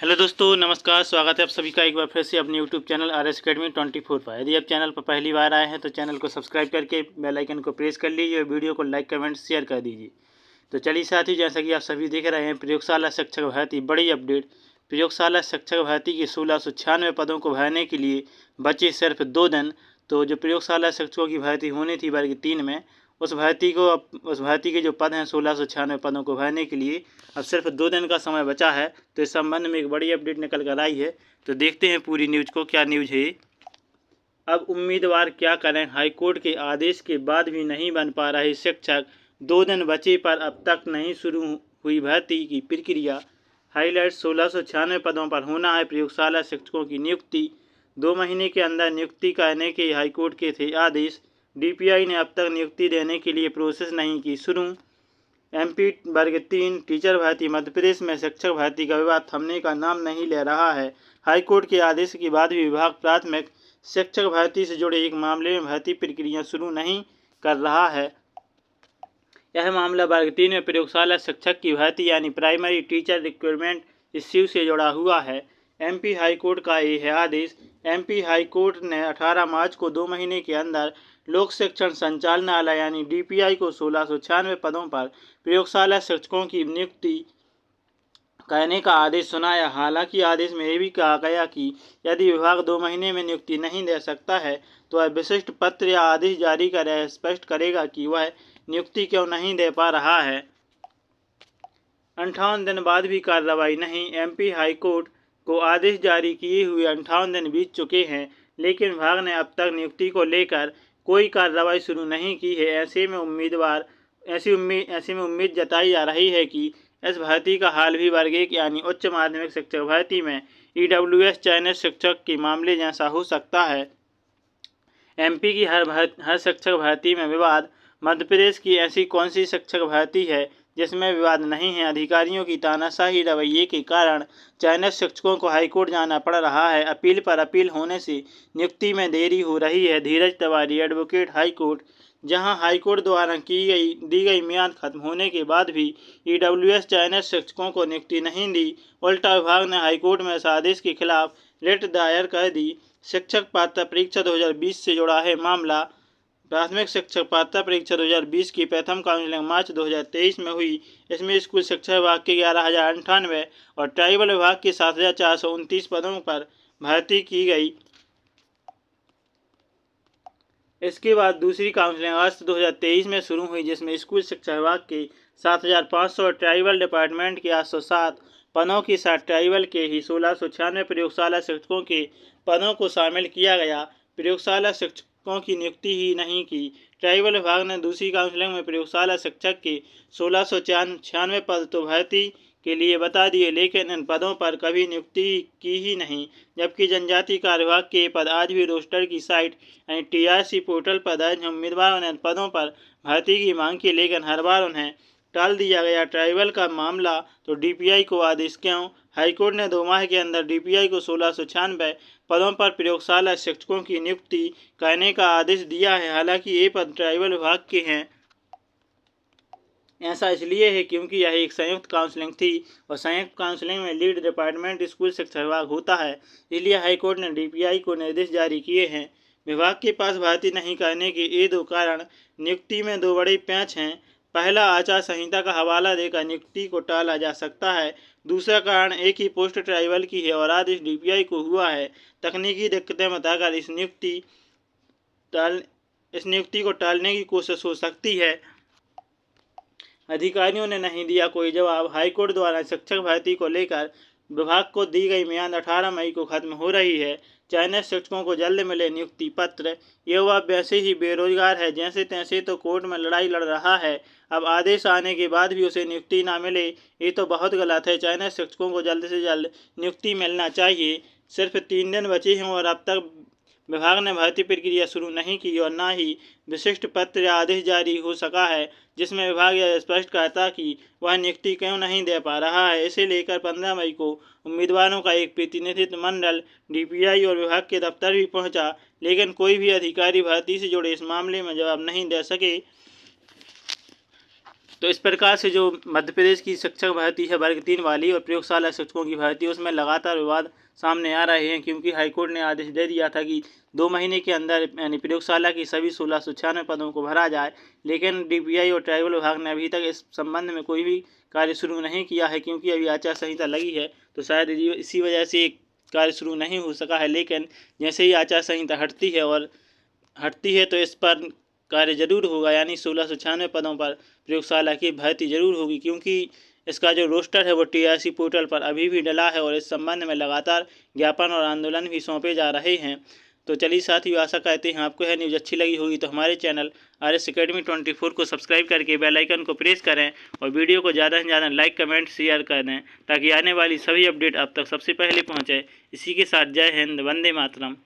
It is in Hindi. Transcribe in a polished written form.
हेलो दोस्तों, नमस्कार। स्वागत है आप सभी का एक बार फिर से अपने यूट्यूब चैनल RS Academy 24 पर। यदि आप चैनल पर पहली बार आए हैं तो चैनल को सब्सक्राइब करके बेल आइकन को प्रेस कर लीजिए और वीडियो को लाइक कमेंट शेयर कर दीजिए। तो चलिए साथी, जैसा कि आप सभी देख रहे हैं, प्रयोगशाला शिक्षक भर्ती बड़ी अपडेट। प्रयोगशाला शिक्षक भर्ती की 1696 पदों को भरने के लिए बचे सिर्फ 2 दिन। तो जो प्रयोगशाला शिक्षकों की भर्ती होनी थी वर्ग 3 में, उस भर्ती के जो पद हैं 1696 पदों को भरने के लिए अब सिर्फ 2 दिन का समय बचा है। तो इस संबंध में एक बड़ी अपडेट निकल कर आई है। तो देखते हैं पूरी न्यूज़ को। क्या न्यूज़ है? अब उम्मीदवार क्या करें? हाईकोर्ट के आदेश के बाद भी नहीं बन पा रहे शिक्षक। 2 दिन बचे पर अब तक नहीं शुरू हुई भर्ती की प्रक्रिया। हाईलाइट: 1696 पदों पर होना है प्रयोगशाला शिक्षकों की नियुक्ति। 2 महीने के अंदर नियुक्ति करने के हाईकोर्ट के थे आदेश। DPI ने अब तक नियुक्ति देने के लिए प्रोसेस नहीं की शुरू। MP वर्ग 3 टीचर भर्ती। मध्य प्रदेश में शिक्षक भर्ती का विवाद थमने का नाम नहीं ले रहा है। हाईकोर्ट के आदेश के बाद भी विभाग प्राथमिक शिक्षक भर्ती से जुड़े एक मामले में भर्ती प्रक्रिया शुरू नहीं कर रहा है। यह मामला वर्ग 3 में प्रयोगशाला शिक्षक की भर्ती यानी प्राइमरी टीचर रिक्वायरमेंट इश्यू से जुड़ा हुआ है। MP हाईकोर्ट का ये है आदेश। MP हाईकोर्ट ने 18 मार्च को 2 महीने के अंदर लोक शिक्षण संचालनालय यानी DPI को 1696 पदों पर प्रयोगशाला शिक्षकों की नियुक्ति करने का आदेश सुनाया। हालांकि आदेश में यह भी कहा गया कि यदि विभाग 2 महीने में नियुक्ति नहीं दे सकता है तो वह विशिष्ट पत्र या आदेश जारी कर स्पष्ट करेगा कि वह नियुक्ति क्यों नहीं दे पा रहा है। 58 दिन बाद भी कार्रवाई नहीं। MP हाईकोर्ट को आदेश जारी किए हुए 58 दिन बीत चुके हैं, लेकिन विभाग ने अब तक नियुक्ति को लेकर कोई कार्रवाई शुरू नहीं की है। ऐसे में उम्मीद जताई जा रही है कि इस भर्ती का हाल भी वर्ग 1 यानी उच्च माध्यमिक शिक्षक भर्ती में EWS चयनित शिक्षक के मामले जैसा हो सकता है। MP की हर शिक्षक भर्ती में विवाद। मध्य प्रदेश की ऐसी कौन सी शिक्षक भर्ती है जिसमें विवाद नहीं है? अधिकारियों की तानाशाही रवैये के कारण चयनित शिक्षकों को हाईकोर्ट जाना पड़ रहा है। अपील पर अपील होने से नियुक्ति में देरी हो रही है। धीरज तिवारी, एडवोकेट, हाईकोर्ट। जहां हाईकोर्ट द्वारा दी गई मियाद खत्म होने के बाद भी EWS चयनित शिक्षकों को नियुक्ति नहीं दी, उल्टा विभाग ने हाईकोर्ट में इस आदेश के खिलाफ रिट दायर कर दी। शिक्षक पात्रता परीक्षा 2020 से जुड़ा है मामला। प्राथमिक शिक्षक पात्रता परीक्षा 2020 की प्रथम काउंसलिंग मार्च 2023 में हुई। इसमें स्कूल शिक्षा विभाग के 11,098 और ट्राइबल विभाग के 7,429 पदों पर भर्ती की गई। इसके बाद दूसरी काउंसलिंग अगस्त 2023 में शुरू हुई, जिसमें स्कूल शिक्षा विभाग के 7,500 और ट्राइबल डिपार्टमेंट के 807 पदों के साथ ट्राइबल के ही 1696 प्रयोगशाला शिक्षकों के पदों को शामिल किया गया। प्रयोगशाला शिक्षकों की नियुक्ति ही नहीं की। ट्राइबल विभाग ने दूसरी काउंसलिंग में प्रयोगशाला शिक्षक के 1696 पद तो भर्ती के लिए बता दिए, लेकिन इन पदों पर कभी नियुक्ति की ही नहीं। जबकि जनजाति कार्य विभाग के पद आज भी रोस्टर की साइट यानी TRC पोर्टल पर दर्ज हैं। उम्मीदवारों ने इन पदों पर भर्ती की मांग की, लेकिन हर बार उन्हें टाल दिया गया। ट्राइबल का मामला तो DPI को आदेश क्यों? हाईकोर्ट ने 2 माह के अंदर DPI को 1696 पदों पर प्रयोगशाला शिक्षकों की नियुक्ति करने का आदेश दिया है। हालांकि ये पद ट्राइबल विभाग के हैं। ऐसा इसलिए है क्योंकि यह एक संयुक्त काउंसलिंग थी और संयुक्त काउंसलिंग में लीड डिपार्टमेंट स्कूल शिक्षा विभाग होता है। इसलिए हाईकोर्ट ने DPI को निर्देश जारी किए हैं। विभाग के पास भर्ती नहीं करने के ये 2 कारण नियुक्ति में 2 बड़े पैंच हैं। पहला, आचार संहिता का हवाला देकर नियुक्ति को टाला जा सकता है। दूसरा कारण, एक ही पोस्ट ट्राइबल की है और आदेश DPI को हुआ है। तकनीकी दिक्कतें बताकर इस नियुक्ति को टालने की कोशिश हो सकती है। अधिकारियों ने नहीं दिया कोई जवाब। हाईकोर्ट द्वारा शिक्षक भर्ती को लेकर विभाग को दी गई मियाद 18 मई को खत्म हो रही है। चयनित शिक्षकों को जल्द मिले नियुक्ति पत्र। ये वह वैसे ही बेरोजगार है जैसे तैसे तो कोर्ट में लड़ाई लड़ रहा है। अब आदेश आने के बाद भी उसे नियुक्ति ना मिले, ये तो बहुत गलत है। चयनित शिक्षकों को जल्द से जल्द नियुक्ति मिलना चाहिए। सिर्फ 3 दिन बचे हैं और अब तक विभाग ने भर्ती प्रक्रिया शुरू नहीं की और न ही विशिष्ट पत्र या आदेश जारी हो सका है, जिसमें विभाग यह स्पष्ट करता कि वह नियुक्ति क्यों नहीं दे पा रहा है। इसे लेकर 15 मई को उम्मीदवारों का एक प्रतिनिधित्व मंडल DPI और विभाग के दफ्तर भी पहुंचा, लेकिन कोई भी अधिकारी भर्ती से जुड़े इस मामले में जवाब नहीं दे सके। तो इस प्रकार से जो मध्य प्रदेश की शिक्षक भर्ती है वर्ग 3 वाली और प्रयोगशाला शिक्षकों की भर्ती, उसमें लगातार विवाद सामने आ रहे हैं, क्योंकि हाईकोर्ट ने आदेश दे दिया था कि 2 महीने के अंदर यानी प्रयोगशाला की सभी 1696 पदों को भरा जाए। लेकिन डीपीआई और ट्राइबल विभाग ने अभी तक इस संबंध में कोई भी कार्य शुरू नहीं किया है, क्योंकि अभी आचार संहिता लगी है, तो शायद इसी वजह से कार्य शुरू नहीं हो सका है। लेकिन जैसे ही आचार संहिता हटती है तो इस पर कार्य जरूर होगा, यानी 1696 पदों पर प्रयोगशाला की भर्ती जरूर होगी, क्योंकि इसका जो रोस्टर है वो टीआरसी पोर्टल पर अभी भी डला है और इस संबंध में लगातार ज्ञापन और आंदोलन भी सौंपे जा रहे हैं। तो चलिए साथियों, आशा करते हैं आपको यह न्यूज़ अच्छी लगी होगी, तो हमारे चैनल RS Academy 24 को सब्सक्राइब करके बेल आइकन को प्रेस करें और वीडियो को ज़्यादा से ज़्यादा लाइक कमेंट शेयर कर दें, ताकि आने वाली सभी अपडेट आप तक सबसे पहले पहुँचे। इसी के साथ जय हिंद, वंदे मातरम।